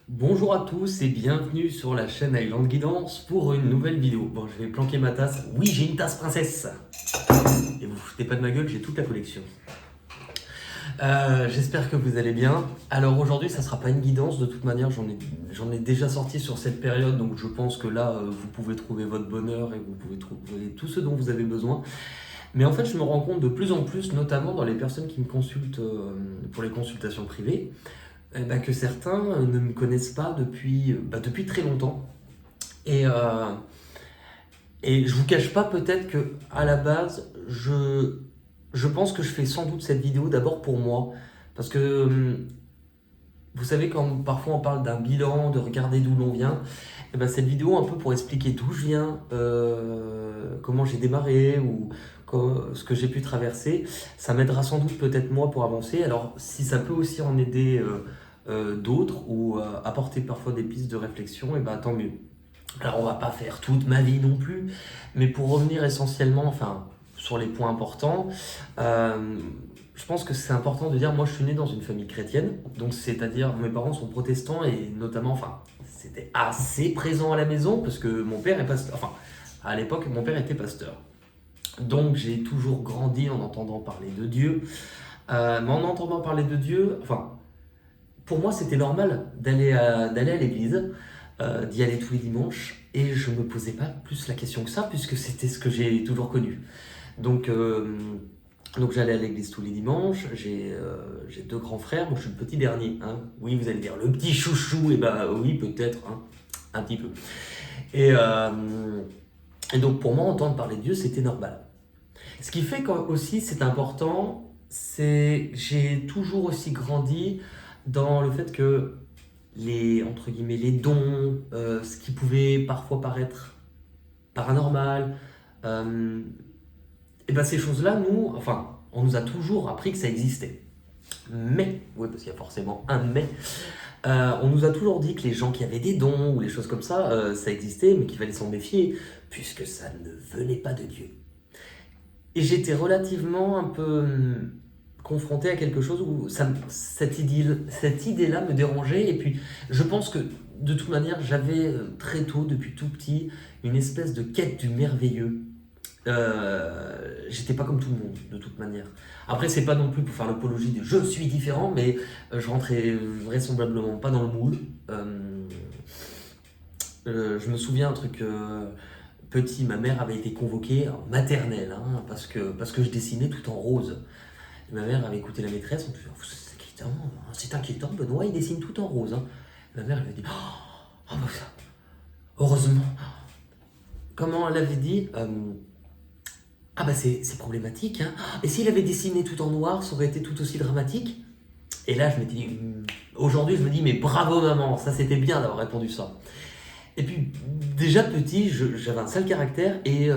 Bonjour à tous et bienvenue sur la chaîne Island Guidance pour une nouvelle vidéo. Bon, je vais planquer ma tasse. Oui, j'ai une tasse princesse. Et vous foutez pas de ma gueule, j'ai toute la collection. J'espère que vous allez bien. Alors aujourd'hui, ça sera pas une guidance, de toute manière, j'en ai déjà sorti sur cette période, donc je pense que là, vous pouvez trouver votre bonheur et vous pouvez trouver tout ce dont vous avez besoin. Mais en fait, je me rends compte de plus en plus, notamment dans les personnes qui me consultent pour les consultations privées, que certains ne me connaissent pas depuis très longtemps. Et, euh, et je vous cache pas peut-être que à la base, je pense que je fais sans doute cette vidéo d'abord pour moi. Parce que vous savez, quand parfois on parle d'un bilan, de regarder d'où l'on vient, cette vidéo un peu pour expliquer d'où je viens, comment j'ai démarré ou ce que j'ai pu traverser, ça m'aidera sans doute peut-être moi pour avancer. Alors si ça peut aussi en aider d'autres ou apporter parfois des pistes de réflexion, et tant mieux. Alors on va pas faire toute ma vie non plus, mais pour revenir essentiellement, sur les points importants, euh, je pense que c'est important de dire, moi je suis né dans une famille chrétienne, donc c'est-à-dire mes parents sont protestants et notamment, c'était assez présent à la maison parce que mon père est pasteur, à l'époque mon père était pasteur. Donc j'ai toujours grandi en entendant parler de Dieu, mais en entendant parler de Dieu, pour moi c'était normal d'aller à l'église, d'y aller tous les dimanches, et je me posais pas plus la question que ça, puisque c'était ce que j'ai toujours connu. Donc, euh, donc j'allais à l'église tous les dimanches, j'ai deux grands frères, moi je suis le petit dernier. Hein. Oui, vous allez dire, le petit chouchou, et oui, peut-être, hein, un petit peu. Et, euh, et donc pour moi, entendre parler de Dieu, c'était normal. Ce qui fait aussi, c'est important, c'est que j'ai toujours aussi grandi dans le fait que entre guillemets, les dons, ce qui pouvait parfois paraître paranormal, euh, ces choses-là, on nous a toujours appris que ça existait. Mais, oui, parce qu'il y a forcément un mais, on nous a toujours dit que les gens qui avaient des dons ou les choses comme ça, ça existait, mais qu'il fallait s'en méfier, puisque ça ne venait pas de Dieu. Et j'étais relativement un peu confronté à quelque chose où cette idée-là me dérangeait. Et puis, je pense que de toute manière, j'avais très tôt, depuis tout petit, une espèce de quête du merveilleux. J'étais pas comme tout le monde, de toute manière. Après, c'est pas non plus pour faire l'apologie de je suis différent, mais je rentrais vraisemblablement pas dans le moule. Je me souviens un truc petit, ma mère avait été convoquée en maternelle, hein, parce que je dessinais tout en rose. Et ma mère avait écouté la maîtresse, on me dit oh, c'est inquiétant, Benoît il dessine tout en rose. Hein. Ma mère elle avait dit heureusement. Comment elle avait dit c'est problématique. Hein. Et s'il avait dessiné tout en noir, ça aurait été tout aussi dramatique. Et là je me dis aujourd'hui je me dis mais bravo maman, ça c'était bien d'avoir répondu ça. Et puis, déjà petit, j'avais un sale caractère et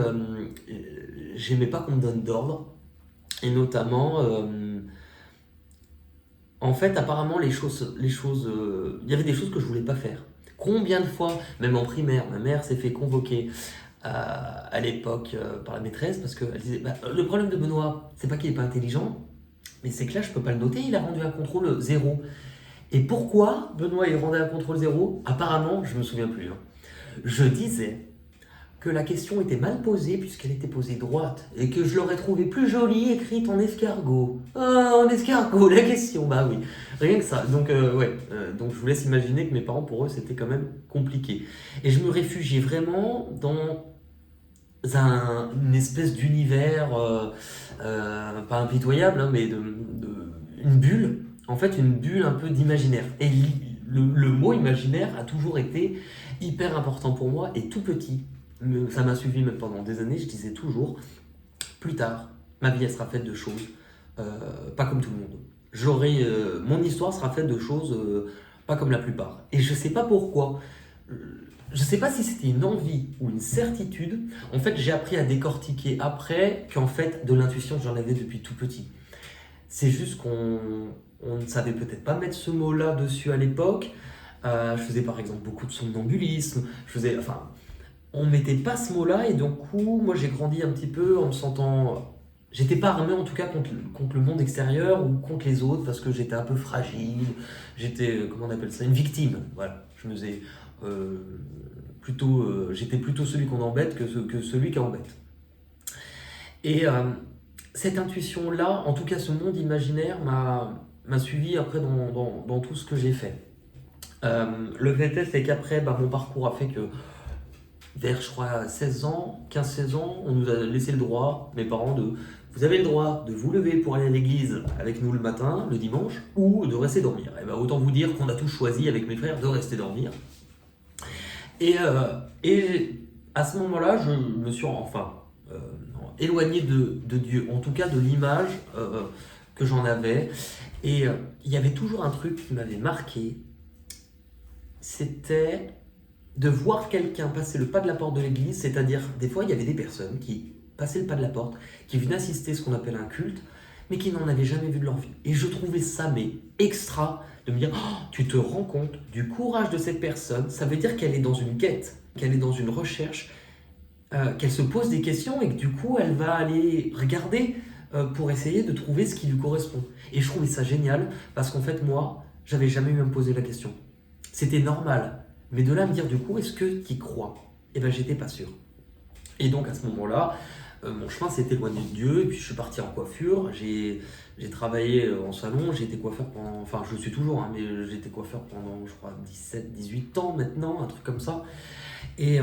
j'aimais pas qu'on me donne d'ordre. Et notamment, en fait, apparemment, il y avait des choses que je voulais pas faire. Combien de fois, même en primaire, ma mère s'est fait convoquer à l'époque par la maîtresse parce qu'elle disait le problème de Benoît, c'est pas qu'il est pas intelligent, mais c'est que là, je peux pas le noter, il a rendu un contrôle zéro. Et pourquoi Benoît il rendait un contrôle zéro? Apparemment, je me souviens plus. Hein. Je disais que la question était mal posée puisqu'elle était posée droite et que je l'aurais trouvée plus jolie écrite en escargot. Ah, en escargot, la question, bah oui, rien que ça. Donc je vous laisse imaginer que mes parents, pour eux, c'était quand même compliqué. Et je me réfugiais vraiment dans une espèce d'univers, pas impitoyable, hein, mais une bulle, en fait une bulle un peu d'imaginaire. Et le mot imaginaire a toujours été hyper important pour moi et tout petit. Ça m'a suivi même pendant des années, je disais toujours, plus tard, ma vie elle sera faite de choses, pas comme tout le monde. Mon histoire sera faite de choses pas comme la plupart. Et je sais pas pourquoi. Euh, Je sais pas si c'était une envie ou une certitude. En fait, j'ai appris à décortiquer après qu'en fait, de l'intuition, j'en avais depuis tout petit. C'est juste qu'on ne savait peut-être pas mettre ce mot-là dessus à l'époque. Je faisais par exemple beaucoup de somnambulisme. On mettait pas ce mot-là et du coup, moi j'ai grandi un petit peu en me sentant j'étais pas armé en tout cas contre le monde extérieur ou contre les autres parce que j'étais un peu fragile, j'étais, comment on appelle ça, une victime. Voilà, je me faisais j'étais plutôt celui qu'on embête que celui qui embête. Et cette intuition-là, en tout cas ce monde imaginaire, m'a suivi après dans tout ce que j'ai fait. Le fait est, c'est qu'après, mon parcours a fait que vers, je crois, 16 ans, 15-16 ans, on nous a laissé le droit, mes parents, vous avez le droit de vous lever pour aller à l'église avec nous le matin, le dimanche, ou de rester dormir. Et autant vous dire qu'on a tous choisi avec mes frères de rester dormir. Et à ce moment-là, je me suis éloigné de Dieu, en tout cas de l'image que j'en avais. Et il y avait toujours un truc qui m'avait marqué, c'était de voir quelqu'un passer le pas de la porte de l'église, c'est-à-dire des fois il y avait des personnes qui passaient le pas de la porte, qui venaient assister à ce qu'on appelle un culte, mais qui n'en avaient jamais vu de leur vie. Et je trouvais ça extra de me dire, oh, tu te rends compte du courage de cette personne, ça veut dire qu'elle est dans une quête, qu'elle est dans une recherche, qu'elle se pose des questions et que du coup elle va aller regarder pour essayer de trouver ce qui lui correspond. Et je trouvais ça génial parce qu'en fait moi, j'avais jamais eu à me poser la question. C'était normal. Mais de là à me dire du coup, est-ce que tu y crois? Eh bien, j'étais pas sûr. Et donc à ce moment-là, mon chemin s'est éloigné de Dieu, et puis je suis parti en coiffure. J'ai travaillé en salon, j'ai été coiffeur pendant, enfin je le suis toujours, mais j'ai été coiffeur pendant, je crois, 17-18 ans maintenant, un truc comme ça. Et,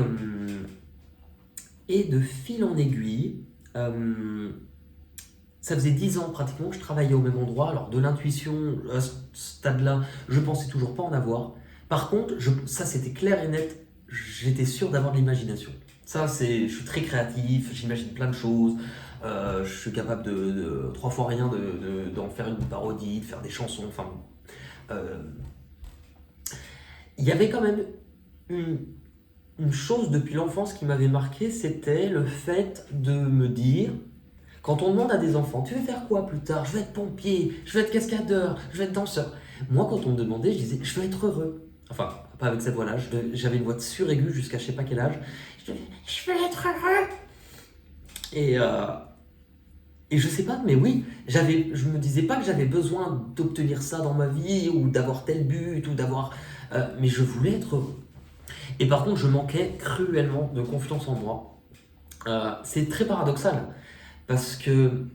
et de fil en aiguille, ça faisait 10 ans pratiquement que je travaillais au même endroit. Alors de l'intuition, à ce stade-là, je pensais toujours pas en avoir. Par contre, ça c'était clair et net, j'étais sûr d'avoir de l'imagination. Je suis très créatif, j'imagine plein de choses, je suis capable de 3 fois rien d'en faire une parodie, de faire des chansons, enfin... Il y avait quand même une chose depuis l'enfance qui m'avait marqué, c'était le fait de me dire, quand on demande à des enfants, tu veux faire quoi plus tard? Je veux être pompier, je veux être cascadeur, je veux être danseur. Moi, quand on me demandait, je disais, je veux être heureux. Enfin, pas avec cette voix-là, j'avais une voix de suraiguë jusqu'à je sais pas quel âge. Je veux être heureux. Et je sais pas, mais oui, je me disais pas que j'avais besoin d'obtenir ça dans ma vie, ou d'avoir tel but, ou d'avoir... mais je voulais être heureux. Et par contre, je manquais cruellement de confiance en moi. C'est très paradoxal, parce que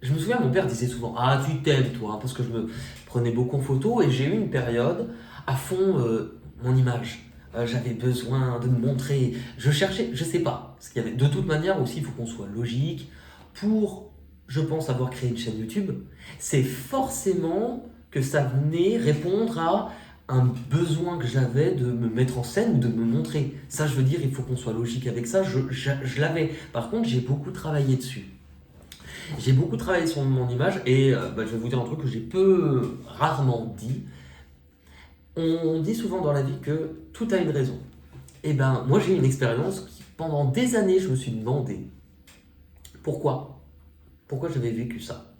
je me souviens, mon père disait souvent, ah tu t'aimes toi, parce que je me prenais beaucoup en photo, et j'ai eu une période à fond mon image. J'avais besoin de me montrer, je cherchais, je sais pas, parce qu'il y avait de toute manière aussi, il faut qu'on soit logique. Pour, je pense, avoir créé une chaîne YouTube, c'est forcément que ça venait répondre à un besoin que j'avais de me mettre en scène ou de me montrer. Ça, je veux dire, il faut qu'on soit logique avec ça, je l'avais. Par contre, j'ai beaucoup travaillé dessus. J'ai beaucoup travaillé sur mon image et je vais vous dire un truc que j'ai rarement dit. On dit souvent dans la vie que tout a une raison. Et moi j'ai eu une expérience qui, pendant des années, je me suis demandé pourquoi j'avais vécu ça.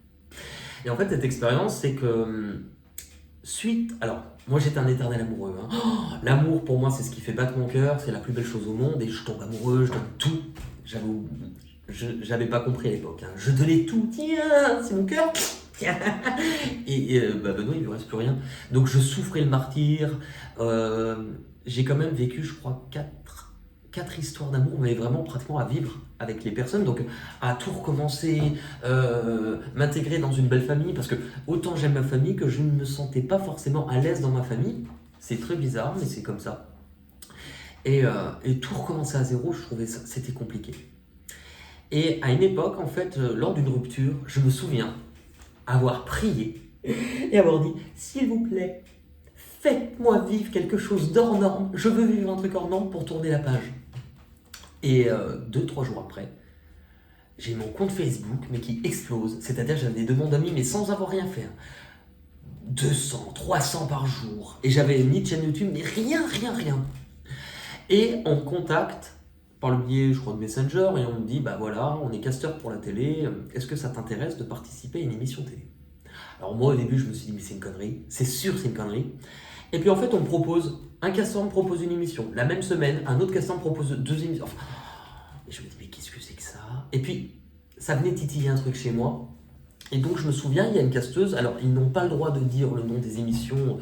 Et en fait, cette expérience, c'est que alors, moi j'étais un éternel amoureux. Hein. Oh, l'amour pour moi, c'est ce qui fait battre mon cœur, c'est la plus belle chose au monde, et je tombe amoureux, je donne tout. J'avais pas compris à l'époque. Hein. Je donnais tout, tiens, c'est mon cœur. Tiens. Et Benoît, il lui reste plus rien. Donc je souffrais le martyre. J'ai quand même vécu, je crois, 4 histoires d'amour, mais vraiment pratiquement à vivre avec les personnes, donc à tout recommencer, m'intégrer dans une belle famille, parce que autant j'aime ma famille que je ne me sentais pas forcément à l'aise dans ma famille. C'est très bizarre, mais c'est comme ça. Et tout recommencer à zéro, je trouvais ça, c'était compliqué. Et à une époque, en fait, lors d'une rupture, je me souviens avoir prié et avoir dit, s'il vous plaît, faites-moi vivre quelque chose d'hors norme, je veux vivre un truc hors norme pour tourner la page. Et 2-3 jours après, j'ai mon compte Facebook, mais qui explose. C'est-à-dire j'avais des demandes d'amis, mais sans avoir rien fait. 200, 300 par jour. Et j'avais ni de chaîne YouTube, mais rien. Et on me contacte par le biais, je crois, de Messenger, et on me dit, voilà, on est casteur pour la télé, est-ce que ça t'intéresse de participer à une émission télé? Alors moi, au début, je me suis dit, mais c'est une connerie. C'est sûr, c'est une connerie. Et puis en fait, on me propose, un casteur me propose une émission. La même semaine, un autre casteur me propose 2 émissions. Enfin, et je me dis, mais qu'est-ce que c'est que ça? Et puis, ça venait titiller un truc chez moi. Et donc je me souviens, il y a une casteuse, alors ils n'ont pas le droit de dire le nom des émissions,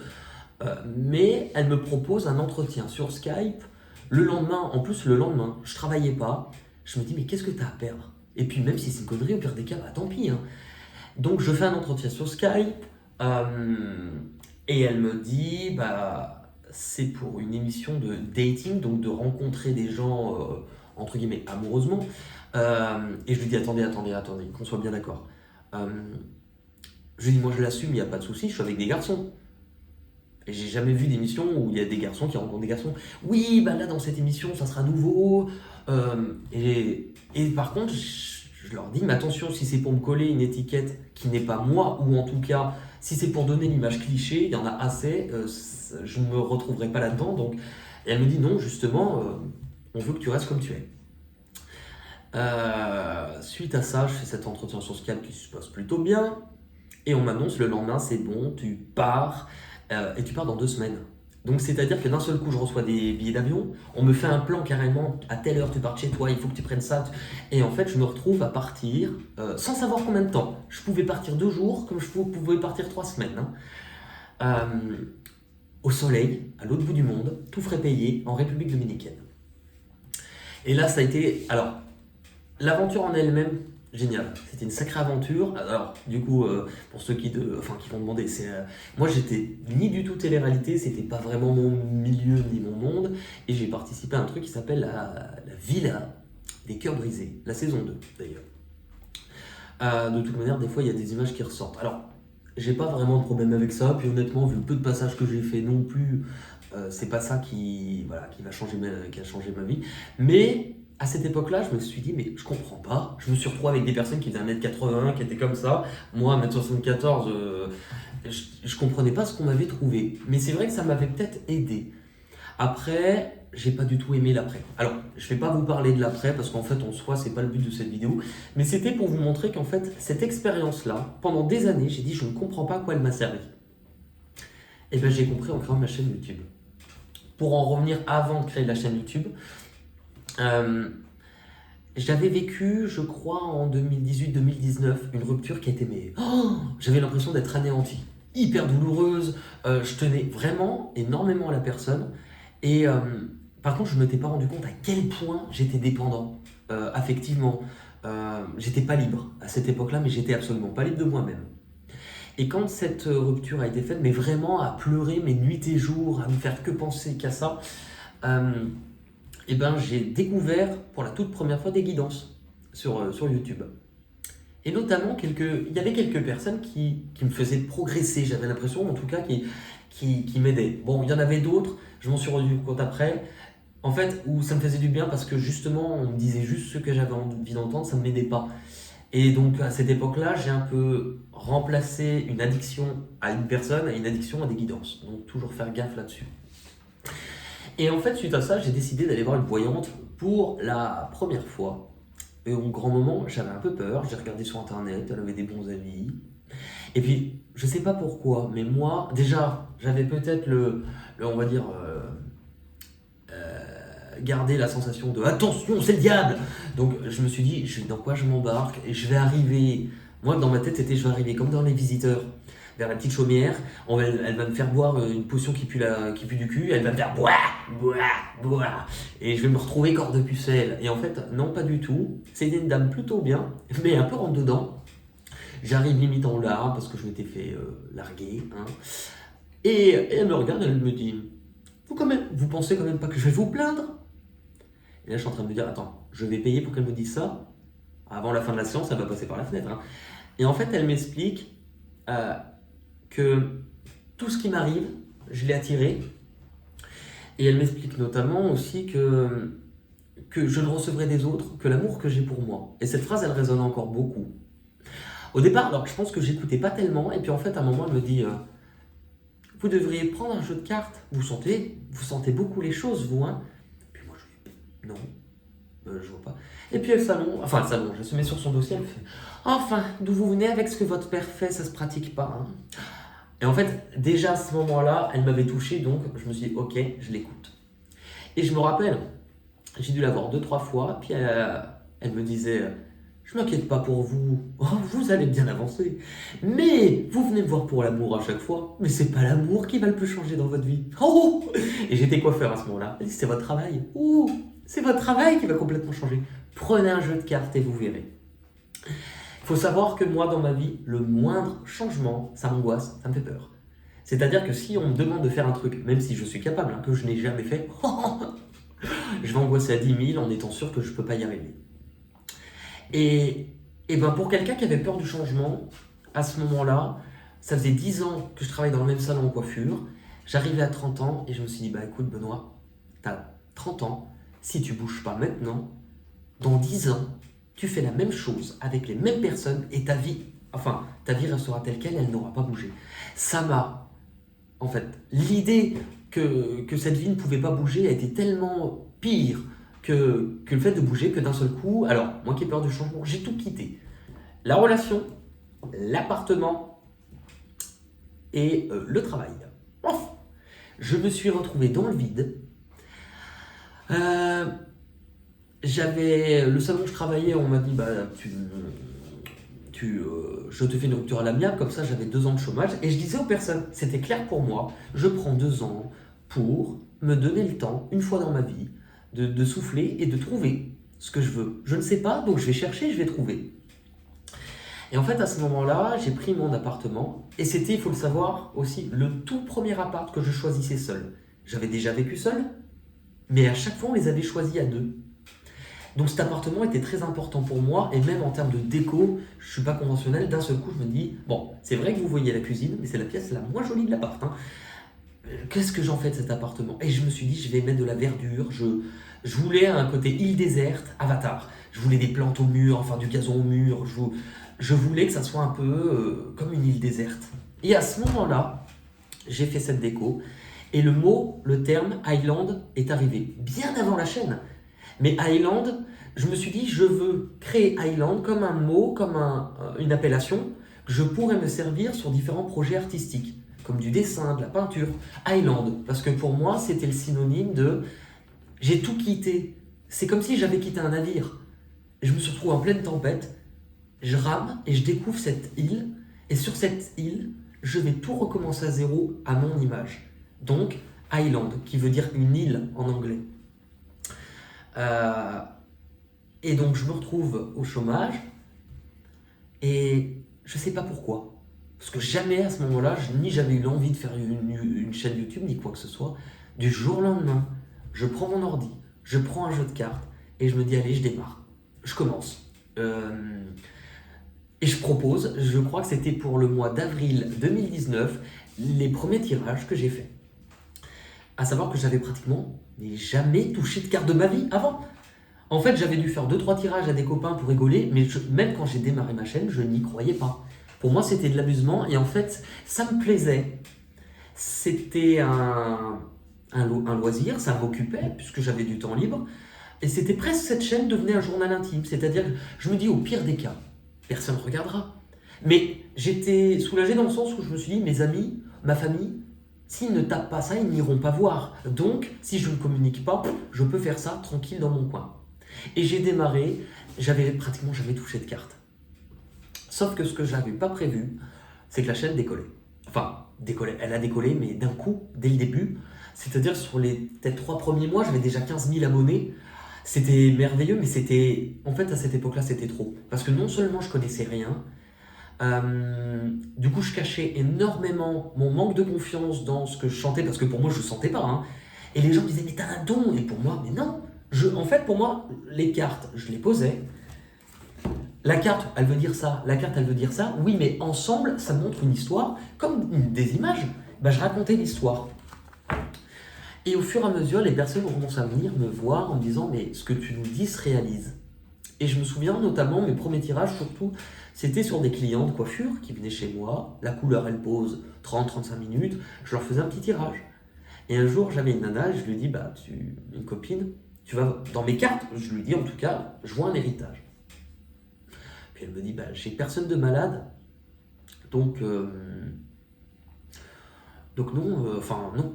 mais elle me propose un entretien sur Skype. Le lendemain, en plus le lendemain, je travaillais pas. Je me dis mais qu'est-ce que tu as à perdre? Et puis même si c'est une connerie, au pire des cas, bah tant pis, hein. Donc je fais un entretien sur Skype, et elle me dit bah c'est pour une émission de dating, donc de rencontrer des gens entre guillemets amoureusement. Et je lui dis attendez, qu'on soit bien d'accord. Euh, je lui dis moi je l'assume, il n'y a pas de souci, je suis avec des garçons. Et j'ai jamais vu d'émission où il y a des garçons qui rencontrent des garçons. Oui, bah là dans cette émission ça sera nouveau. Et par contre, je leur dis, mais attention, si c'est pour me coller une étiquette qui n'est pas moi, ou en tout cas, si c'est pour donner l'image cliché, il y en a assez, je ne me retrouverai pas là-dedans. Donc, et elle me dit, non, justement, on veut que tu restes comme tu es. Suite à ça, je fais cet entretien sur Skype qui se passe plutôt bien. Et on m'annonce le lendemain, c'est bon, tu pars, et tu pars dans 2 semaines. Donc c'est-à-dire que d'un seul coup, je reçois des billets d'avion, on me fait un plan carrément, à telle heure tu pars de chez toi, il faut que tu prennes ça. Et en fait, je me retrouve à partir, sans savoir combien de temps. Je pouvais partir 2 jours, comme je pouvais partir 3 semaines, hein. Au soleil, à l'autre bout du monde, tout frais payé, en République dominicaine. Et là, ça a été... Alors, l'aventure en elle-même, génial. C'était une sacrée aventure. Alors, du coup, pour ceux qui vont demander, moi, j'étais ni du tout télé-réalité, c'était pas vraiment mon milieu ni mon monde. Et j'ai participé à un truc qui s'appelle la Villa des Cœurs Brisés, la saison 2 d'ailleurs. De toute manière, des fois, il y a des images qui ressortent. Alors, j'ai pas vraiment de problème avec ça. Puis honnêtement, vu le peu de passages que j'ai fait non plus, c'est pas ça qui a changé ma vie. Mais à cette époque-là, je me suis dit, mais je comprends pas. Je me suis retrouvé avec des personnes qui faisaient 1m80, qui étaient comme ça. Moi, 1m74, je comprenais pas ce qu'on m'avait trouvé. Mais c'est vrai que ça m'avait peut-être aidé. Après, j'ai pas du tout aimé l'après. Alors, je vais pas vous parler de l'après parce qu'en fait, en soi, c'est pas le but de cette vidéo. Mais c'était pour vous montrer qu'en fait, cette expérience-là, pendant des années, j'ai dit, je ne comprends pas à quoi elle m'a servi. Et bien, j'ai compris en créant ma chaîne YouTube. Pour en revenir avant de créer la chaîne YouTube, j'avais vécu, je crois, en 2018-2019, une rupture qui était, j'avais l'impression d'être anéanti, hyper douloureuse. Je tenais vraiment énormément à la personne. Et par contre, je ne m'étais pas rendu compte à quel point j'étais dépendant affectivement. J'étais pas libre à cette époque-là, mais j'étais absolument pas libre de moi-même. Et quand cette rupture a été faite, mais vraiment à pleurer mes nuits et jours, à me faire que penser qu'à ça, et ben j'ai découvert pour la toute première fois des guidances sur YouTube. Et notamment, il y avait quelques personnes qui me faisaient progresser, j'avais l'impression, en tout cas, qui m'aidaient. Bon, il y en avait d'autres, je m'en suis rendu compte après, en fait, où ça me faisait du bien parce que justement, on me disait juste ce que j'avais envie d'entendre, ça ne m'aidait pas. Et donc, à cette époque-là, j'ai un peu remplacé une addiction à une personne à une addiction à des guidances. Donc, toujours faire gaffe là-dessus. Et en fait, suite à ça, j'ai décidé d'aller voir une voyante pour la première fois. Et au grand moment, j'avais un peu peur, j'ai regardé sur internet, elle avait des bons avis. Et puis, je sais pas pourquoi, mais moi, déjà, j'avais peut-être on va dire, gardé la sensation de attention, c'est le diable. Donc, je me suis dit, dans quoi je m'embarque et je vais arriver. Moi, dans ma tête, c'était je vais arriver comme dans Les Visiteurs, vers la petite chaumière. Elle va me faire boire une potion qui pue du cul. Elle va me faire boire, boire. Et je vais me retrouver corps de pucelle. Et en fait, non, pas du tout. C'était une dame plutôt bien, mais un peu rentre dedans. J'arrive limite en larmes parce que je m'étais fait larguer. Hein. Et elle me regarde, elle me dit, vous pensez quand même pas que je vais vous plaindre? Et là, je suis en train de me dire, attends, je vais payer pour qu'elle me dise ça. Avant la fin de la séance, elle va passer par la fenêtre. Hein. Et en fait, elle m'explique que tout ce qui m'arrive, je l'ai attiré. Et elle m'explique notamment aussi que je le recevrai des autres, que l'amour que j'ai pour moi. Et cette phrase, elle résonne encore beaucoup. Au départ, alors je pense que j'écoutais pas tellement, et puis en fait, à un moment, elle me dit vous devriez prendre un jeu de cartes. Vous sentez beaucoup les choses, vous, hein? Puis moi, je dis non, je vois pas. Et puis elle s'allonge, elle se met sur son dossier, elle fait enfin, d'où vous venez avec ce que votre père fait, ça se pratique pas, hein? Et en fait, déjà à ce moment-là, elle m'avait touché, donc je me suis dit, ok, je l'écoute. Et je me rappelle, j'ai dû la voir 2-3 fois, puis elle me disait, je m'inquiète pas pour vous, oh, vous allez bien avancer. Mais vous venez me voir pour l'amour à chaque fois, mais c'est pas l'amour qui va le plus changer dans votre vie. Oh, et j'étais coiffeur à ce moment-là. Elle dit, c'est votre travail. Ouh, c'est votre travail qui va complètement changer. Prenez un jeu de cartes et vous verrez. Il faut savoir que moi, dans ma vie, le moindre changement, ça m'angoisse, ça me fait peur. C'est-à-dire que si on me demande de faire un truc, même si je suis capable, que je n'ai jamais fait, je vais angoisser à 10 000 en étant sûr que je ne peux pas y arriver. Et ben pour quelqu'un qui avait peur du changement, à ce moment-là, ça faisait 10 ans que je travaillais dans le même salon en coiffure, j'arrivais à 30 ans et je me suis dit, bah écoute Benoît, t'as 30 ans, si tu bouges pas maintenant, dans 10 ans, tu fais la même chose avec les mêmes personnes et ta vie restera telle qu'elle, elle n'aura pas bougé. Ça m'a, en fait, l'idée que cette vie ne pouvait pas bouger a été tellement pire que le fait de bouger, que d'un seul coup, alors, moi qui ai peur du changement, j'ai tout quitté. La relation, l'appartement et le travail. Enfin, je me suis retrouvé dans le vide. J'avais le salon où je travaillais, on m'a dit, bah, je te fais une rupture à l'amiable, comme ça j'avais 2 ans de chômage. Et je disais aux personnes, c'était clair pour moi, je prends 2 ans pour me donner le temps, une fois dans ma vie, de souffler et de trouver ce que je veux. Je ne sais pas, donc je vais chercher, je vais trouver. Et en fait, à ce moment-là, j'ai pris mon appartement. Et c'était, il faut le savoir aussi, le tout premier appart que je choisissais seul. J'avais déjà vécu seul, mais à chaque fois, on les avait choisis à 2. Donc cet appartement était très important pour moi. Et même en termes de déco, je ne suis pas conventionnel. D'un seul coup, je me dis, bon, c'est vrai que vous voyez la cuisine, mais c'est la pièce la moins jolie de l'appart. Qu'est-ce que j'en fais de cet appartement? Et je me suis dit, je vais mettre de la verdure. Je voulais un côté île déserte, Avatar. Je voulais des plantes au mur, enfin du gazon au mur. Je voulais que ça soit un peu comme une île déserte. Et à ce moment-là, j'ai fait cette déco. Et le terme Island est arrivé bien avant la chaîne. Mais Island, je me suis dit, je veux créer Island comme un mot, comme une appellation que je pourrais me servir sur différents projets artistiques, comme du dessin, de la peinture. Island, parce que pour moi, c'était le synonyme de j'ai tout quitté. C'est comme si j'avais quitté un navire. Je me suis retrouvé en pleine tempête. Je rame et je découvre cette île. Et sur cette île, je vais tout recommencer à zéro à mon image. Donc, Island, qui veut dire une île en anglais. Et donc, je me retrouve au chômage. Et je ne sais pas pourquoi. Parce que jamais à ce moment-là, ni j'avais eu l'envie de faire une chaîne YouTube, ni quoi que ce soit. Du jour au lendemain, je prends mon ordi, je prends un jeu de cartes et je me dis allez, je démarre, je commence. Et je propose, je crois que c'était pour le mois d'avril 2019, les premiers tirages que j'ai faits. À savoir que j'avais pratiquement jamais touché de carte de ma vie avant. En fait, j'avais dû faire 2-3 tirages à des copains pour rigoler, mais même quand j'ai démarré ma chaîne, je n'y croyais pas. Pour moi, c'était de l'amusement et en fait, ça me plaisait. C'était un loisir, ça m'occupait puisque j'avais du temps libre. Et c'était presque, cette chaîne devenait un journal intime. C'est-à-dire, je me dis au pire des cas, personne ne regardera. Mais j'étais soulagé dans le sens où je me suis dit, mes amis, ma famille, s'ils ne tapent pas ça, ils n'iront pas voir. Donc, si je ne communique pas, je peux faire ça tranquille dans mon coin. Et j'ai démarré, j'avais pratiquement jamais touché de carte. Sauf que ce que je n'avais pas prévu, c'est que la chaîne décollait. Enfin, décollait. Elle a décollé, mais d'un coup, dès le début. C'est-à-dire sur les peut-être 3 premiers mois, j'avais déjà 15 000 abonnés. C'était merveilleux, mais c'était... En fait, à cette époque-là, c'était trop. Parce que non seulement je connaissais rien, du coup, je cachais énormément mon manque de confiance dans ce que je chantais, parce que pour moi, je ne sentais pas. Et les gens me disaient, mais t'as un don. Et pour moi, mais non. En fait, pour moi, les cartes, je les posais. La carte, elle veut dire ça. La carte, elle veut dire ça. Oui, mais ensemble, ça montre une histoire. Comme des images, je racontais l'histoire. Et au fur et à mesure, les personnes ont commencé à venir me voir en me disant, mais ce que tu nous dis se réalise. Et je me souviens notamment, mes premiers tirages, surtout, c'était sur des clients de coiffure qui venaient chez moi. La couleur, elle pose 30-35 minutes. Je leur faisais un petit tirage. Et un jour, j'avais une nana, je lui dis, une copine, tu vas dans mes cartes, je lui dis en tout cas, je vois un héritage. Puis elle me dit, j'ai personne de malade, donc non.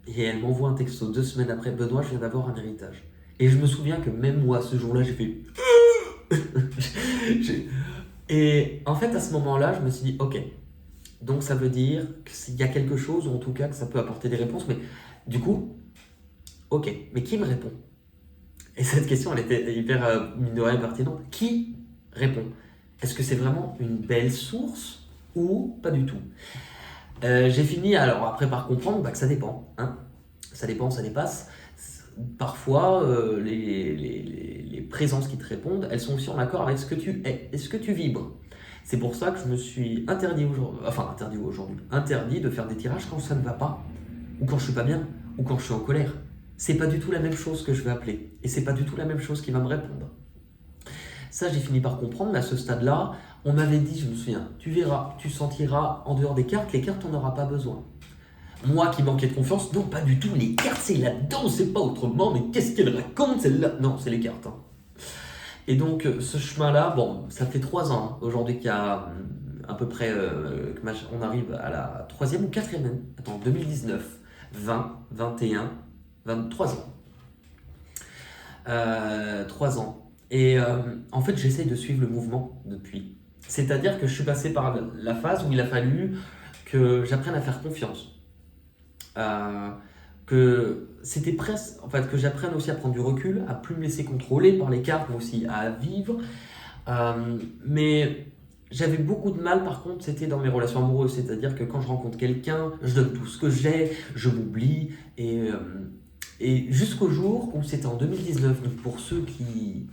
Et elle m'envoie un texto 2 semaines après, Benoît, je viens d'avoir un héritage. Et je me souviens que même moi, ce jour-là, j'ai fait J'ai- Et en fait, à ce moment-là, je me suis dit, ok, donc ça veut dire qu'il y a quelque chose, ou en tout cas que ça peut apporter des réponses, mais du coup, ok, mais qui me répond? Et cette question, elle était hyper, mine de rien, pertinente. Qui répond? Est-ce que c'est vraiment une belle source ou pas du tout? J'ai fini, alors après, par comprendre que ça dépend, hein. Ça dépend, ça dépasse. Parfois, les présences qui te répondent, elles sont aussi en accord avec ce que tu es et ce que tu vibres. C'est pour ça que je me suis interdit de faire des tirages quand ça ne va pas, ou quand je suis pas bien, ou quand je suis en colère. C'est pas du tout la même chose que je vais appeler, et c'est pas du tout la même chose qui va me répondre. Ça, j'ai fini par comprendre, mais à ce stade-là, on m'avait dit, je me souviens, tu verras, tu sentiras en dehors des cartes, les cartes, on n'aura pas besoin. Moi qui manquais de confiance, non, pas du tout, les cartes, c'est là-dedans, c'est pas autrement, mais qu'est-ce qu'elle raconte, celle-là? Non, c'est les cartes, hein. Et donc, ce chemin-là, bon, ça fait 3 ans, hein, aujourd'hui qu'il y a à peu près, on arrive à la troisième ou quatrième année, attends, 2019, 20, 21, 23 ans. 3 ans. Et en fait, j'essaye de suivre le mouvement depuis. C'est-à-dire que je suis passé par la phase où il a fallu que j'apprenne à faire confiance. Euh, que c'était presque, en fait, que j'apprenne aussi à prendre du recul, à plus me laisser contrôler par les cartes, mais aussi à vivre. Mais j'avais beaucoup de mal, par contre, c'était dans mes relations amoureuses. C'est-à-dire que quand je rencontre quelqu'un, je donne tout ce que j'ai, je m'oublie. Et jusqu'au jour où c'était en 2019, donc pour ceux qui...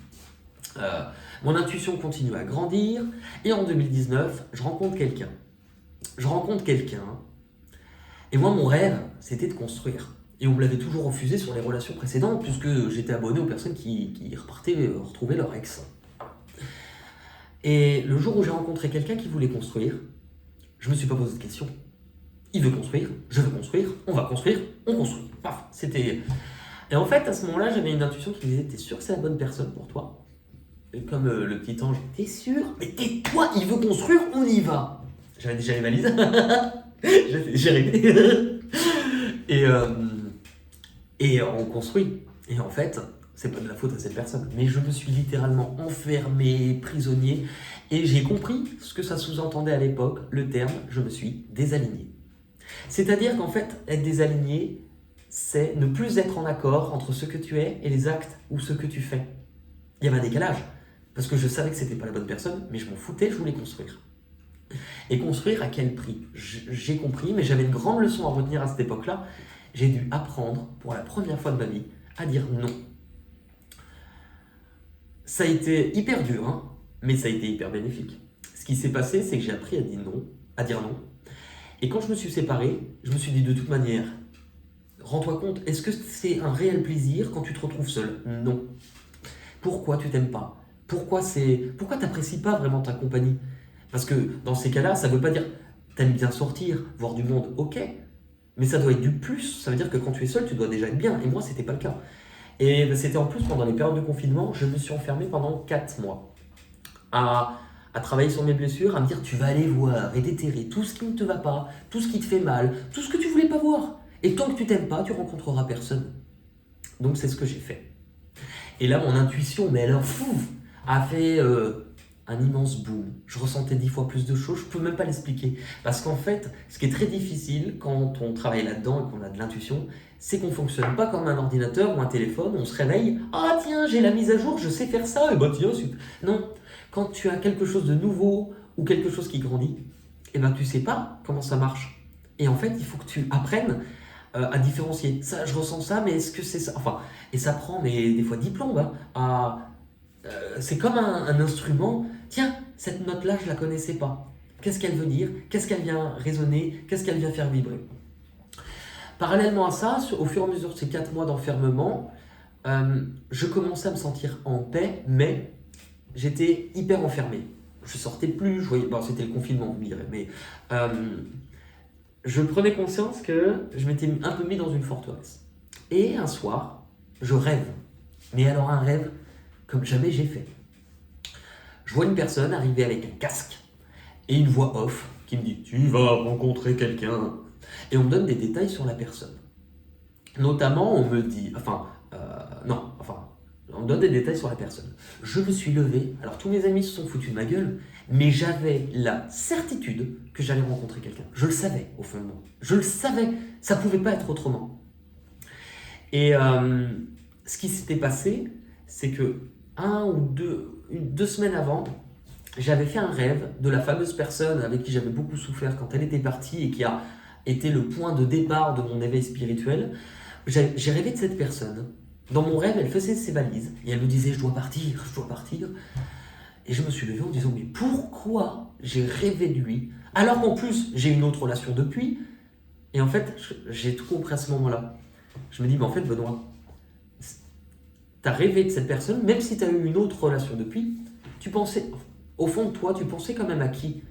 mon intuition continue à grandir. Et en 2019, je rencontre quelqu'un. Je rencontre quelqu'un. Et moi, mon rêve, c'était de construire. Et on me l'avait toujours refusé sur les relations précédentes, puisque j'étais abonné aux personnes qui repartaient retrouver leur ex. Et le jour où j'ai rencontré quelqu'un qui voulait construire, je me suis pas posé de questions. Il veut construire, je veux construire, on va construire, on construit. Paf, c'était... Et en fait, à ce moment-là, j'avais une intuition qui me disait, t'es sûr que c'est la bonne personne pour toi? Et comme le petit ange, t'es sûr? Mais tais-toi, il veut construire, on y va. J'avais déjà les valises. J'ai réglé. Et, euh, et on construit. Et en fait, c'est pas de la faute à cette personne. Mais je me suis littéralement enfermé, prisonnier. Et j'ai compris ce que ça sous-entendait à l'époque, le terme, je me suis désaligné. C'est-à-dire qu'en fait, être désaligné, c'est ne plus être en accord entre ce que tu es et les actes ou ce que tu fais. Il y avait un décalage. Parce que je savais que c'était pas la bonne personne, mais je m'en foutais, je voulais construire. Et construire à quel prix? J'ai compris, mais j'avais une grande leçon à retenir à cette époque-là. J'ai dû apprendre, pour la première fois de ma vie, à dire non. Ça a été hyper dur, hein, mais ça a été hyper bénéfique. Ce qui s'est passé, c'est que j'ai appris à dire non. Et quand je me suis séparé, je me suis dit de toute manière, rends-toi compte, est-ce que c'est un réel plaisir quand tu te retrouves seul? Non. Pourquoi tu t'aimes pas? Pourquoi t'apprécies pas vraiment ta compagnie? Parce que dans ces cas-là, ça veut pas dire t'aimes bien sortir, voir du monde, ok, mais ça doit être du plus. Ça veut dire que quand tu es seul, tu dois déjà être bien. Et moi, c'était pas le cas. Et c'était en plus pendant les périodes de confinement, je me suis enfermé pendant 4 mois à travailler sur mes blessures, à me dire tu vas aller voir et déterrer tout ce qui ne te va pas, tout ce qui te fait mal, tout ce que tu voulais pas voir. Et tant que tu t'aimes pas, tu rencontreras personne. Donc c'est ce que j'ai fait. Et là, mon intuition, mais alors fou, a fait un immense boom. Je ressentais 10 fois plus de choses, je peux même pas l'expliquer. Parce qu'en fait, ce qui est très difficile quand on travaille là-dedans et qu'on a de l'intuition, c'est qu'on fonctionne pas comme un ordinateur ou un téléphone, on se réveille, ah tiens, j'ai la mise à jour, je sais faire ça, et bah tiens, super. Non, quand tu as quelque chose de nouveau ou quelque chose qui grandit, et ben tu sais pas comment ça marche. Et en fait, il faut que tu apprennes à différencier. Ça, je ressens ça, mais est-ce que c'est ça? Enfin, et ça prend mais des fois 10 plombes, hein, c'est comme un instrument. Tiens, cette note-là, je la connaissais pas. Qu'est-ce qu'elle veut dire? Qu'est-ce qu'elle vient résonner? Qu'est-ce qu'elle vient faire vibrer? Parallèlement à ça, au fur et à mesure de ces 4 mois d'enfermement, je commençais à me sentir en paix, mais j'étais hyper enfermé. Je sortais plus, je voyais, bon, c'était le confinement, vous me direz, mais je prenais conscience que je m'étais un peu mis dans une forteresse. Et un soir, je rêve. Mais alors un rêve comme jamais j'ai fait. Je vois une personne arriver avec un casque et une voix off qui me dit « Tu vas rencontrer quelqu'un ». Et on me donne des détails sur la personne. Notamment, on me dit... On me donne des détails sur la personne. Je me suis levé, alors tous mes amis se sont foutus de ma gueule, mais j'avais la certitude que j'allais rencontrer quelqu'un. Je le savais au fond de moi. Je le savais, ça pouvait pas être autrement. Et ce qui s'était passé, c'est que deux semaines avant, j'avais fait un rêve de la fameuse personne avec qui j'avais beaucoup souffert quand elle était partie et qui a été le point de départ de mon éveil spirituel. J'ai rêvé de cette personne. Dans mon rêve, elle faisait ses valises et elle me disait « je dois partir ». Et je me suis levé en disant « mais pourquoi j'ai rêvé de lui alors qu'en plus j'ai une autre relation depuis ?» Et en fait, j'ai tout compris à ce moment-là. Je me dis « mais en fait Benoît, t'as rêvé de cette personne, même si t'as eu une autre relation depuis, tu pensais, au fond de toi, tu pensais quand même à qui ?»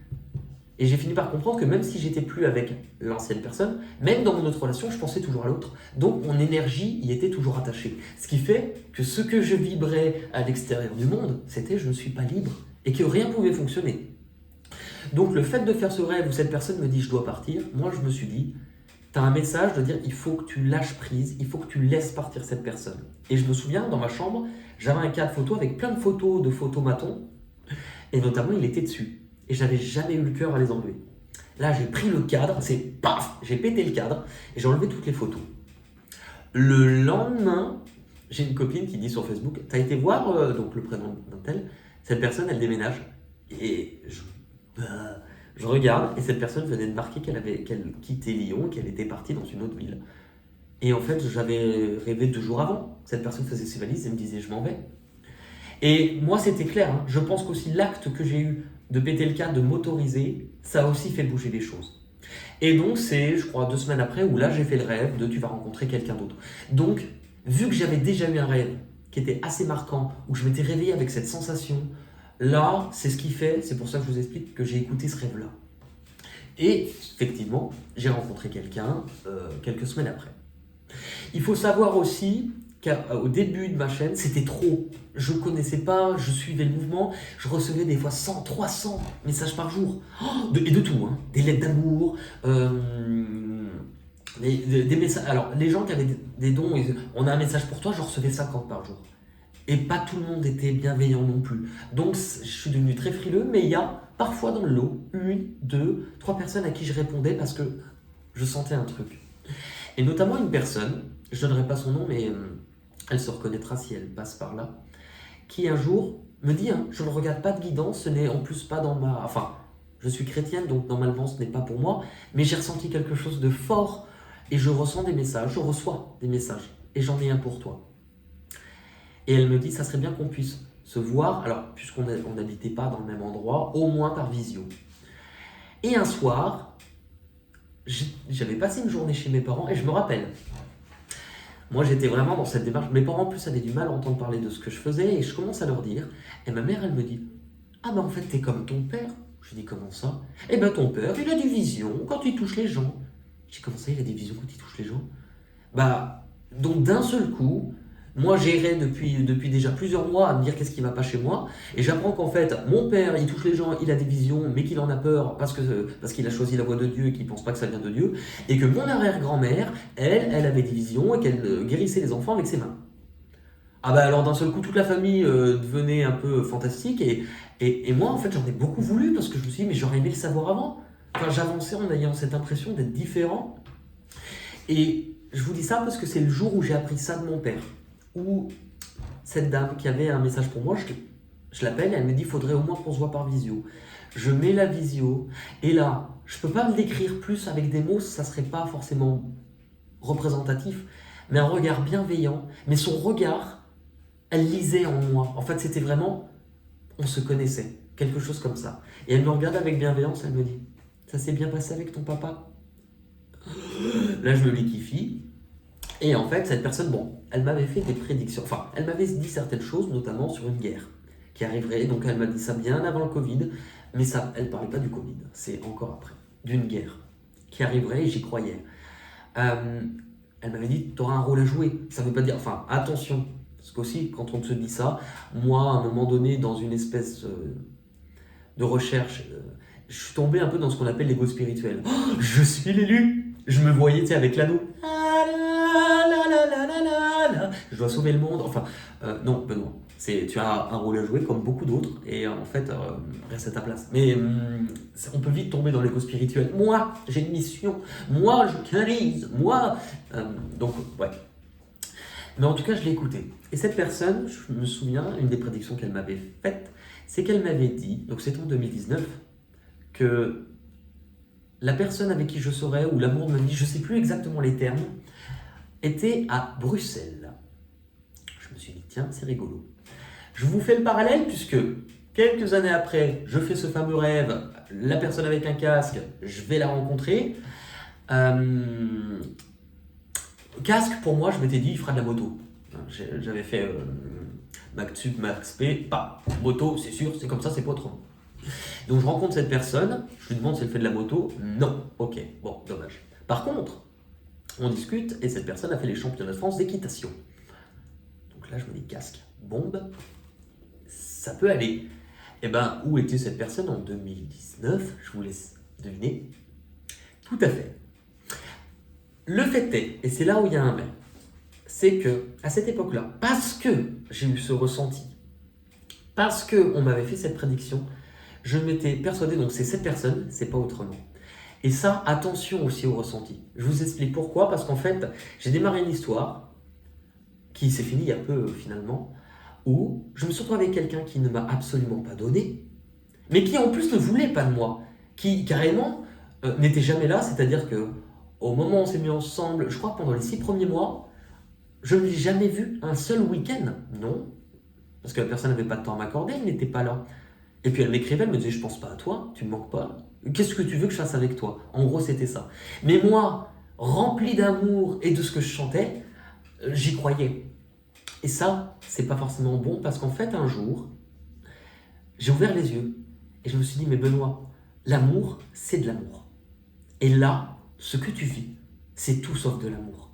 Et j'ai fini par comprendre que même si j'étais plus avec l'ancienne personne, même dans mon autre relation, je pensais toujours à l'autre. Donc mon énergie y était toujours attachée. Ce qui fait que ce que je vibrais à l'extérieur du monde, c'était je ne suis pas libre et que rien ne pouvait fonctionner. Donc le fait de faire ce rêve où cette personne me dit je dois partir, moi je me suis dit, tu as un message de dire il faut que tu lâches prise, il faut que tu laisses partir cette personne. Et je me souviens, dans ma chambre, j'avais un cadre photo avec plein de photomatons, et notamment il était dessus. Et j'avais jamais eu le cœur à les enlever. Là, j'ai pris le cadre, c'est paf, j'ai pété le cadre et j'ai enlevé toutes les photos. Le lendemain, j'ai une copine qui dit sur Facebook, t'as été voir donc le prénom d'un tel, cette personne, elle déménage. Et je regarde et cette personne venait de marquer qu'elle quittait Lyon, qu'elle était partie dans une autre ville. Et en fait, j'avais rêvé 2 jours avant. Cette personne faisait ses valises et me disait je m'en vais. Et moi, c'était clair. Hein. Je pense qu'aussi l'acte que j'ai eu de péter le cadre, de m'autoriser, ça a aussi fait bouger les choses. Et donc, c'est, je crois, 2 semaines après où là, j'ai fait le rêve de tu vas rencontrer quelqu'un d'autre. Donc, vu que j'avais déjà eu un rêve qui était assez marquant, où je m'étais réveillé avec cette sensation, là, c'est ce qui fait, c'est pour ça que je vous explique que j'ai écouté ce rêve-là. Et effectivement, j'ai rencontré quelqu'un quelques semaines après. Il faut savoir aussi qu'au début de ma chaîne, c'était trop. Je ne connaissais pas, je suivais le mouvement, je recevais des fois 100, 300 messages par jour. Et de tout, hein. Des lettres d'amour, des messages. Alors, les gens qui avaient des dons, on a un message pour toi, j'en recevais 50 par jour. Et pas tout le monde était bienveillant non plus. Donc, je suis devenu très frileux, mais il y a parfois dans le lot 1, 2, 3 personnes à qui je répondais parce que je sentais un truc. Et notamment une personne, je ne donnerai pas son nom, mais elle se reconnaîtra si elle passe par là, qui un jour me dit hein, je ne regarde pas de guidance, ce n'est en plus pas dans ma... Enfin, je suis chrétienne, donc normalement ce n'est pas pour moi, mais j'ai ressenti quelque chose de fort et je ressens des messages, je reçois des messages et j'en ai un pour toi. Et elle me dit ça serait bien qu'on puisse se voir, alors puisqu'on n'habitait pas dans le même endroit, au moins par visio. Et un soir, j'avais passé une journée chez mes parents et je me rappelle. Moi, j'étais vraiment dans cette démarche. Mes parents, en plus, avaient du mal à entendre parler de ce que je faisais et je commence à leur dire. Et ma mère, elle me dit ah ben en fait, t'es comme ton père. Je dis comment ça? Eh ben ton père, il a des visions quand il touche les gens. Je dis comment ça, il a des visions quand il touche les gens? Bah, donc d'un seul coup, moi j'errais depuis déjà plusieurs mois à me dire qu'est-ce qui va pas chez moi. Et j'apprends qu'en fait, mon père, il touche les gens, il a des visions, mais qu'il en a peur parce qu'il a choisi la voie de Dieu et qu'il pense pas que ça vient de Dieu. Et que mon arrière-grand-mère, elle avait des visions et qu'elle guérissait les enfants avec ses mains. Ah bah alors d'un seul coup, toute la famille devenait un peu fantastique. Et moi, en fait, j'en ai beaucoup voulu parce que je me suis dit, mais j'aurais aimé le savoir avant. Enfin, j'avançais en ayant cette impression d'être différent. Et je vous dis ça parce que c'est le jour où j'ai appris ça de mon père. Où cette dame qui avait un message pour moi, je l'appelle et elle me dit, il faudrait au moins qu'on se voit par visio. Je mets la visio et là, je peux pas me décrire plus avec des mots, ça serait pas forcément représentatif, mais un regard bienveillant. Mais son regard, elle lisait en moi. En fait, c'était vraiment, on se connaissait, quelque chose comme ça. Et elle me regarde avec bienveillance, elle me dit, ça s'est bien passé avec ton papa? Là, je me liquifie. Et en fait, cette personne, bon, elle m'avait fait des prédictions. Enfin, elle m'avait dit certaines choses, notamment sur une guerre qui arriverait. Donc, elle m'a dit ça bien avant le Covid. Mais ça, elle ne parlait pas du Covid. C'est encore après. D'une guerre qui arriverait et j'y croyais. Elle m'avait dit, tu auras un rôle à jouer. Ça ne veut pas dire... Enfin, attention. Parce qu'aussi, quand on te dit ça, moi, à un moment donné, dans une espèce de recherche, je suis tombé un peu dans ce qu'on appelle l'ego spirituel. Oh, je suis l'élu. Je me voyais, tu sais, avec l'anneau. je dois sauver le monde. Enfin, non, Benoît, tu as un rôle à jouer comme beaucoup d'autres, et en fait, reste à ta place. Mais on peut vite tomber dans l'égo spirituel. Moi, j'ai une mission, moi, je canalise, moi. Donc, ouais. Mais en tout cas, je l'ai écouté. Et cette personne, je me souviens, une des prédictions qu'elle m'avait faites, c'est qu'elle m'avait dit, donc c'était en 2019, que la personne avec qui je serais, ou l'amour de ma vie, je ne sais plus exactement les termes, était à Bruxelles. Je me suis dit, tiens, c'est rigolo. Je vous fais le parallèle puisque quelques années après, je fais ce fameux rêve, la personne avec un casque, je vais la rencontrer. Casque, pour moi, je m'étais dit, il fera de la moto. J'avais fait Max Sup, Max P, pas moto, c'est sûr, c'est comme ça, c'est pas autrement. Donc je rencontre cette personne, je lui demande si elle fait de la moto. Non, ok, bon, dommage. Par contre, on discute et cette personne a fait les championnats de France d'équitation. Donc là, je me dis casque, bombe, ça peut aller. Et ben, où était cette personne en 2019? Je vous laisse deviner. Tout à fait. Le fait est, et c'est là où il y a un mais, c'est que à cette époque-là, parce que j'ai eu ce ressenti, parce que on m'avait fait cette prédiction, je m'étais persuadé, donc c'est cette personne, c'est pas autrement. Et ça, attention aussi au ressenti. Je vous explique pourquoi, parce qu'en fait, j'ai démarré une histoire qui s'est finie il y a peu finalement, où je me suis retrouvé avec quelqu'un qui ne m'a absolument pas donné, mais qui en plus ne voulait pas de moi, qui carrément n'était jamais là, c'est-à-dire que au moment où on s'est mis ensemble, je crois que pendant les 6 premiers mois, je ne l'ai jamais vu un seul week-end. Non, parce que la personne n'avait pas de temps à m'accorder, elle n'était pas là. Et puis elle m'écrivait, elle me disait, je pense pas à toi, tu me manques pas. Qu'est-ce que tu veux que je fasse avec toi? En gros, c'était ça. Mais moi, rempli d'amour et de ce que je chantais, j'y croyais. Et ça, c'est pas forcément bon parce qu'en fait, un jour, j'ai ouvert les yeux et je me suis dit, mais Benoît, l'amour, c'est de l'amour. Et là, ce que tu vis, c'est tout sauf de l'amour.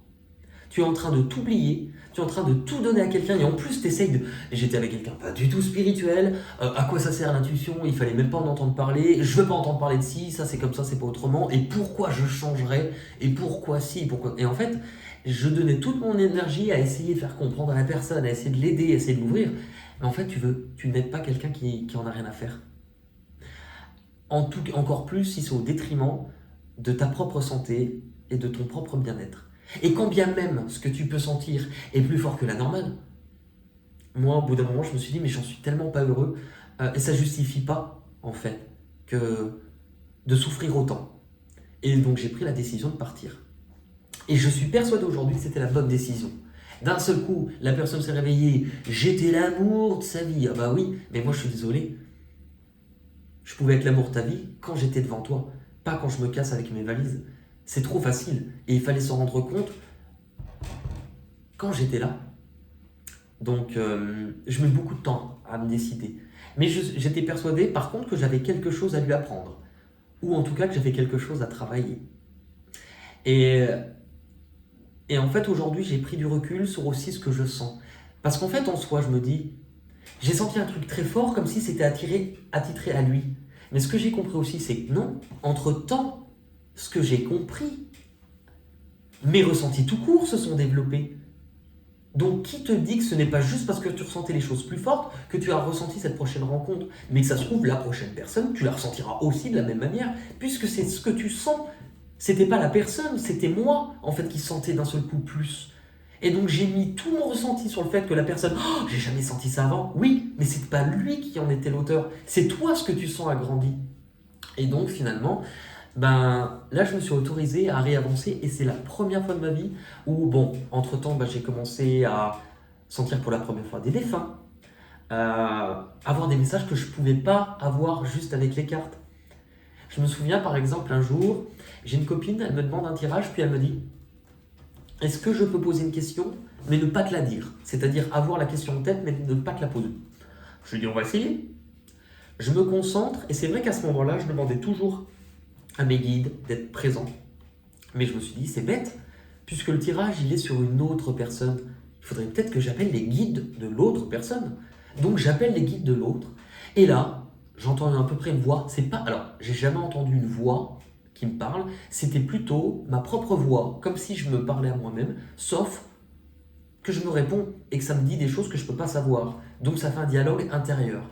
Tu es en train de t'oublier, tu es en train de tout donner à quelqu'un et en plus tu essayes de... J'étais avec quelqu'un pas du tout spirituel, à quoi ça sert l'intuition? Il fallait même pas en entendre parler, je veux pas entendre parler de si, ça c'est comme ça, c'est pas autrement, et pourquoi je changerais, et pourquoi si, pourquoi... Et en fait, je donnais toute mon énergie à essayer de faire comprendre à la personne, à essayer de l'aider, à essayer de l'ouvrir, mais en fait tu n'aides pas quelqu'un qui en a rien à faire. Encore plus si c'est au détriment de ta propre santé et de ton propre bien-être. Et quand bien même ce que tu peux sentir est plus fort que la normale, moi au bout d'un moment je me suis dit mais j'en suis tellement pas heureux et ça justifie pas en fait que de souffrir autant. Et donc j'ai pris la décision de partir. Et je suis persuadé aujourd'hui que c'était la bonne décision. D'un seul coup, la personne s'est réveillée, j'étais l'amour de sa vie. Ah bah oui, mais moi je suis désolé. Je pouvais être l'amour de ta vie quand j'étais devant toi, pas quand je me casse avec mes valises. C'est trop facile. Et il fallait s'en rendre compte quand j'étais là. Donc, je mets beaucoup de temps à me décider. Mais j'étais persuadé, par contre, que j'avais quelque chose à lui apprendre. Ou en tout cas, que j'avais quelque chose à travailler. Et en fait, aujourd'hui, j'ai pris du recul sur aussi ce que je sens. Parce qu'en fait, en soi, je me dis, j'ai senti un truc très fort, comme si c'était attitré à lui. Mais ce que j'ai compris aussi, c'est que non, entre-temps, ce que j'ai compris, mes ressentis tout court se sont développés. Donc qui te dit que ce n'est pas juste parce que tu ressentais les choses plus fortes que tu as ressenti cette prochaine rencontre, mais que ça se trouve, la prochaine personne, tu la ressentiras aussi de la même manière, puisque c'est ce que tu sens. C'était pas la personne, c'était moi, en fait, qui sentais d'un seul coup plus. Et donc j'ai mis tout mon ressenti sur le fait que la personne, oh, j'ai jamais senti ça avant. Oui, mais c'est pas lui qui en était l'auteur. C'est toi ce que tu sens agrandi. Et donc finalement, ben là je me suis autorisé à réavancer et c'est la première fois de ma vie où, bon, entre-temps, j'ai commencé à sentir pour la première fois des défunts, avoir des messages que je pouvais pas avoir juste avec les cartes. Je me souviens par exemple un jour, j'ai une copine, elle me demande un tirage, puis elle me dit, est-ce que je peux poser une question, mais ne pas te la dire? C'est-à-dire avoir la question en tête, mais ne pas te la poser. Je lui dis, on va essayer. Je me concentre, et c'est vrai qu'à ce moment-là, je demandais toujours à mes guides d'être présents. Mais je me suis dit, c'est bête, puisque le tirage, il est sur une autre personne. Il faudrait peut-être que j'appelle les guides de l'autre personne. Donc j'appelle les guides de l'autre, et là, j'entends à peu près une voix. C'est pas, alors, j'ai jamais entendu une voix qui me parle, c'était plutôt ma propre voix, comme si je me parlais à moi-même, sauf que je me réponds et que ça me dit des choses que je ne peux pas savoir. Donc ça fait un dialogue intérieur.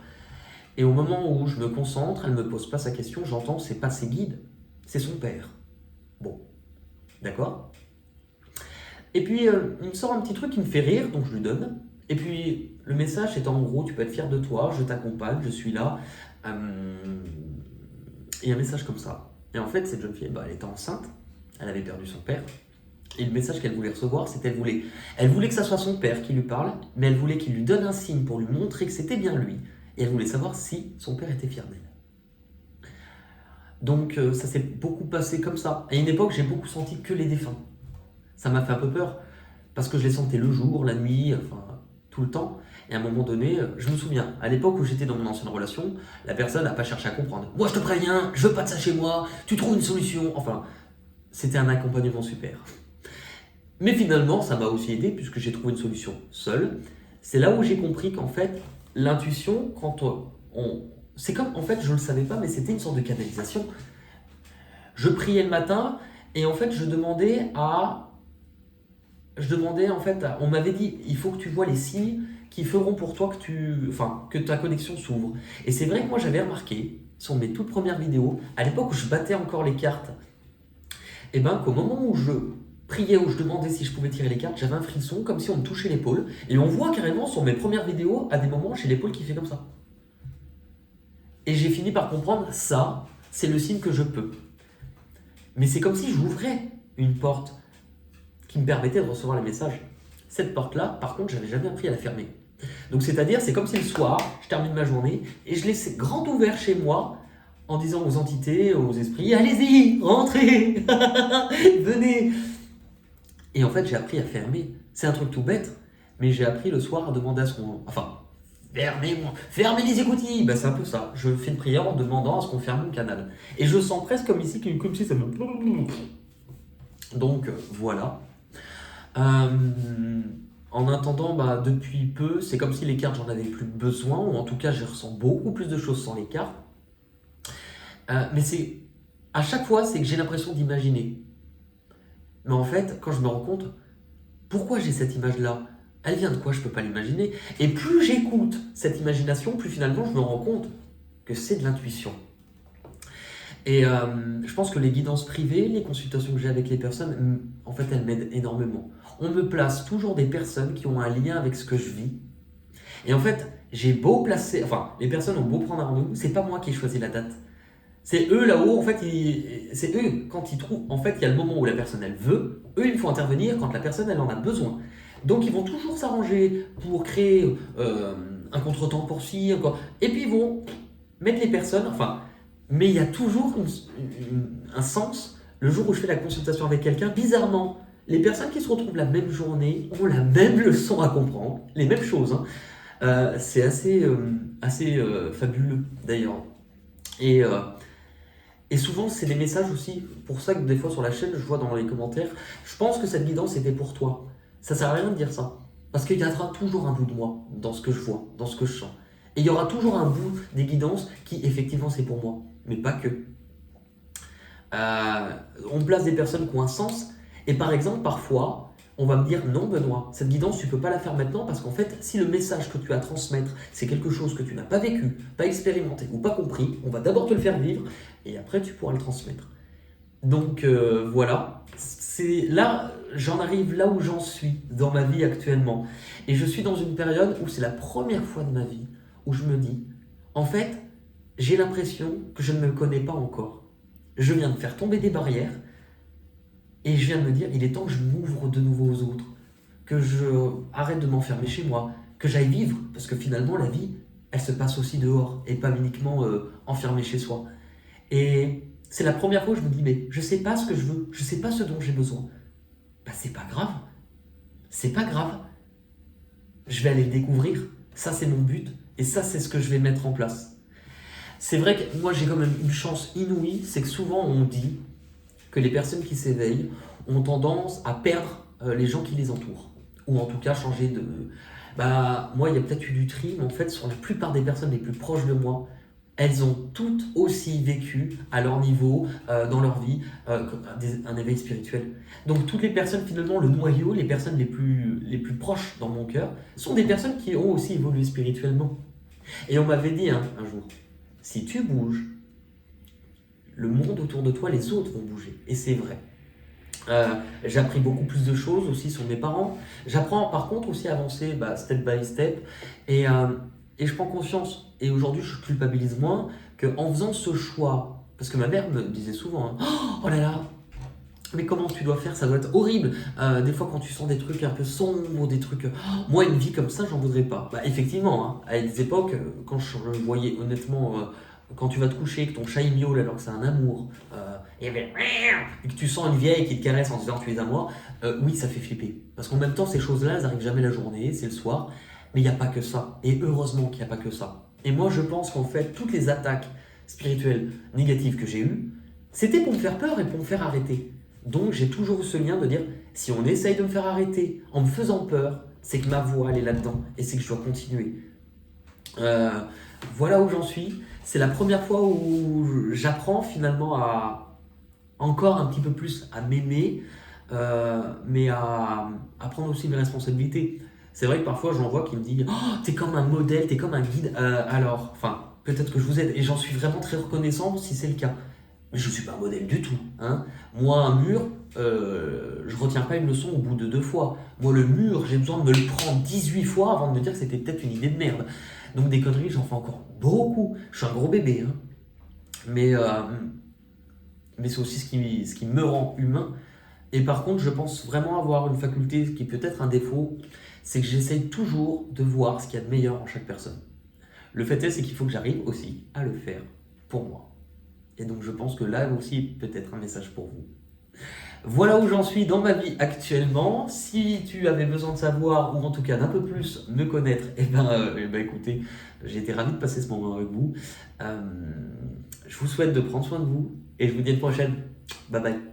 Et au moment où je me concentre, elle ne me pose pas sa question, j'entends, c'est pas ses guides, c'est son père. Bon, d'accord. Et puis, il me sort un petit truc qui me fait rire, donc je lui donne. Et puis, le message est en gros, tu peux être fier de toi, je t'accompagne, je suis là. Et un message comme ça. Et en fait, cette jeune fille, elle était enceinte, elle avait perdu son père. Et le message qu'elle voulait recevoir, c'était elle voulait que ça soit son père qui lui parle, mais elle voulait qu'il lui donne un signe pour lui montrer que c'était bien lui. Et elle voulait savoir si son père était fier d'elle. Donc ça s'est beaucoup passé comme ça. À une époque, j'ai beaucoup senti que les défunts. Ça m'a fait un peu peur, parce que je les sentais le jour, la nuit, enfin tout le temps. Et à un moment donné, je me souviens, à l'époque où j'étais dans mon ancienne relation, la personne n'a pas cherché à comprendre. Moi je te préviens, je veux pas de ça chez moi, tu trouves une solution. Enfin, c'était un accompagnement super. Mais finalement, ça m'a aussi aidé puisque j'ai trouvé une solution seule. C'est là où j'ai compris qu'en fait, l'intuition, quand c'est comme, en fait, je ne le savais pas, mais c'était une sorte de canalisation. Je priais le matin et en fait, on m'avait dit, il faut que tu vois les signes qui feront pour toi que ta connexion s'ouvre. Et c'est vrai que moi, j'avais remarqué sur mes toutes premières vidéos, à l'époque où je battais encore les cartes, qu'au moment où je priais, où je demandais si je pouvais tirer les cartes, j'avais un frisson comme si on me touchait l'épaule. Et on voit carrément sur mes premières vidéos, à des moments, j'ai l'épaule qui fait comme ça. Et j'ai fini par comprendre, ça, c'est le signe que je peux. Mais c'est comme si j'ouvrais une porte qui me permettait de recevoir les messages. Cette porte-là, par contre, j'avais jamais appris à la fermer. Donc c'est-à-dire, c'est comme si le soir, je termine ma journée et je laissais grand ouvert chez moi en disant aux entités, aux esprits, allez-y, rentrez, venez. Et en fait, j'ai appris à fermer. C'est un truc tout bête, mais j'ai appris le soir à demander à ce qu'on... Enfin, fermez les écoutilles. C'est un peu ça. Je fais une prière en demandant à ce qu'on ferme mon canal. Et je sens presque comme ici, comme si ça me... Donc, voilà. En attendant, depuis peu, c'est comme si les cartes, j'en avais plus besoin, ou en tout cas, je ressens beaucoup plus de choses sans les cartes. Mais à chaque fois, c'est que j'ai l'impression d'imaginer. Mais en fait, quand je me rends compte, pourquoi j'ai cette image-là? Elle vient de quoi? Je ne peux pas l'imaginer. Et plus j'écoute cette imagination, plus finalement je me rends compte que c'est de l'intuition. Et je pense que les guidances privées, les consultations que j'ai avec les personnes, en fait, elles m'aident énormément. On me place toujours des personnes qui ont un lien avec ce que je vis. Et en fait, les personnes ont beau prendre un rendez-vous, c'est pas moi qui ai choisi la date. C'est eux là-haut, en fait, c'est eux, quand ils trouvent, en fait, il y a le moment où la personne, elle veut, eux, il faut intervenir quand la personne, elle en a besoin. Donc, ils vont toujours s'arranger pour créer un contretemps pour ci, encore. Et puis, ils vont mettre les personnes, mais il y a toujours un sens. Le jour où je fais la consultation avec quelqu'un, bizarrement, les personnes qui se retrouvent la même journée ont la même leçon à comprendre, les mêmes choses. C'est assez fabuleux, d'ailleurs. Et souvent, c'est des messages aussi, pour ça que des fois sur la chaîne, je vois dans les commentaires, je pense que cette guidance était pour toi. Ça sert à rien de dire ça. Parce qu'il y aura toujours un bout de moi dans ce que je vois, dans ce que je sens. Et il y aura toujours un bout des guidances qui, effectivement, c'est pour moi. Mais pas que. On place des personnes qui ont un sens. Et par exemple, parfois, on va me dire non, Benoît, cette guidance, tu ne peux pas la faire maintenant parce qu'en fait, si le message que tu as à transmettre, c'est quelque chose que tu n'as pas vécu, pas expérimenté ou pas compris, on va d'abord te le faire vivre et après tu pourras le transmettre. Donc voilà, j'en arrive là où j'en suis dans ma vie actuellement. Et je suis dans une période où c'est la première fois de ma vie où je me dis, en fait, j'ai l'impression que je ne me connais pas encore. Je viens de faire tomber des barrières. Et je viens de me dire, il est temps que je m'ouvre de nouveau aux autres, que je arrête de m'enfermer chez moi, que j'aille vivre, parce que finalement la vie, elle se passe aussi dehors, et pas uniquement enfermée chez soi. Et c'est la première fois où je me dis, mais je sais pas ce que je veux, je sais pas ce dont j'ai besoin. C'est pas grave, c'est pas grave. Je vais aller le découvrir, ça c'est mon but, et ça c'est ce que je vais mettre en place. C'est vrai que moi j'ai quand même une chance inouïe, c'est que souvent on dit que les personnes qui s'éveillent ont tendance à perdre les gens qui les entourent. Ou en tout cas changer de... moi, il y a peut-être eu du tri, mais en fait, sur la plupart des personnes les plus proches de moi, elles ont toutes aussi vécu à leur niveau, dans leur vie, un éveil spirituel. Donc toutes les personnes, finalement, le noyau, les personnes les plus proches dans mon cœur, sont des personnes qui ont aussi évolué spirituellement. Et on m'avait dit hein, un jour, si tu bouges, le monde autour de toi, les autres vont bouger. Et c'est vrai. J'ai appris beaucoup plus de choses aussi sur mes parents. J'apprends par contre aussi à avancer step by step. Et, euh, et je prends conscience, et aujourd'hui je culpabilise moins, qu'en faisant ce choix, parce que ma mère me disait souvent, hein, oh là là, mais comment tu dois faire, ça doit être horrible. Des fois quand tu sens des trucs un peu sombres, des trucs... moi une vie comme ça, j'en voudrais pas. Effectivement, hein, à des époques, quand je voyais honnêtement... quand tu vas te coucher, que ton chat il miaule alors que c'est un amour, et que tu sens une vieille qui te caresse en disant tu es à moi, oui, ça fait flipper. Parce qu'en même temps, ces choses-là, elles n'arrivent jamais la journée, c'est le soir, mais il n'y a pas que ça. Et heureusement qu'il n'y a pas que ça. Et moi, je pense qu'en fait, toutes les attaques spirituelles négatives que j'ai eues, c'était pour me faire peur et pour me faire arrêter. Donc, j'ai toujours eu ce lien de dire si on essaye de me faire arrêter en me faisant peur, c'est que ma voix, elle est là-dedans et c'est que je dois continuer. Euh, voilà où j'en suis. C'est la première fois où j'apprends finalement à encore un petit peu plus à m'aimer, mais à prendre aussi mes responsabilités. C'est vrai que parfois j'en vois qui me disent oh, t'es comme un modèle, t'es comme un guide. Alors, enfin, peut-être que je vous aide et j'en suis vraiment très reconnaissant si c'est le cas. Mais je ne suis pas un modèle du tout. Hein. Moi, un mur, je ne retiens pas une leçon au bout de 2 fois. Moi, le mur, j'ai besoin de me le prendre 18 fois avant de me dire que c'était peut-être une idée de merde. Donc des conneries, j'en fais encore beaucoup. Je suis un gros bébé. Hein. Mais, euh, mais c'est aussi ce qui me rend humain. Et par contre, je pense vraiment avoir une faculté qui peut être un défaut, c'est que j'essaye toujours de voir ce qu'il y a de meilleur en chaque personne. Le fait est, c'est qu'il faut que j'arrive aussi à le faire pour moi. Et donc je pense que là aussi peut-être un message pour vous. Voilà où j'en suis dans ma vie actuellement. Si tu avais besoin de savoir, ou en tout cas d'un peu plus me connaître, écoutez, j'ai été ravi de passer ce moment avec vous. Je vous souhaite de prendre soin de vous et je vous dis à une prochaine. Bye bye.